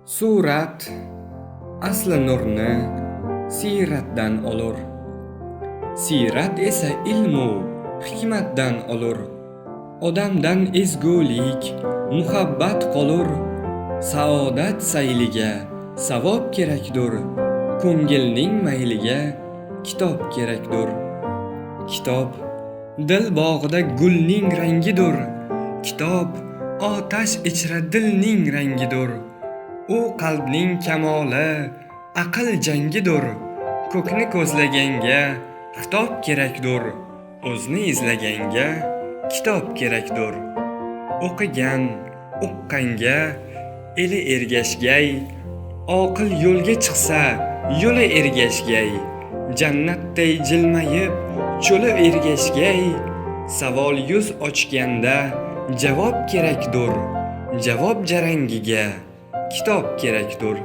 Surat asli nurni siyratdan olur. Siyrat esa ilmu hikmatdan olur. Odamdan ezgulik, muhabbat qolur. Saodat sayliga savob kerakdur. Ko'ngilning mayliga kitob kerakdur. Kitob dil bog'ida gulning rangidur. Kitob otash ichra dilning rangidur. U qalbning kamoli, aql jangidur. Ko'kni ko'zlaganga xitob kerakdur. O'zni izlaganga kitob kerakdur. O'qigan, uqqanga eli ergashgay, oqil yo'lga chiqsa, yo'li ergashgay, jannatday jilmayib, cho'li ergashgay, savol yuz ochganda javob kerakdur. Javob jarangiga kitob kerakdur.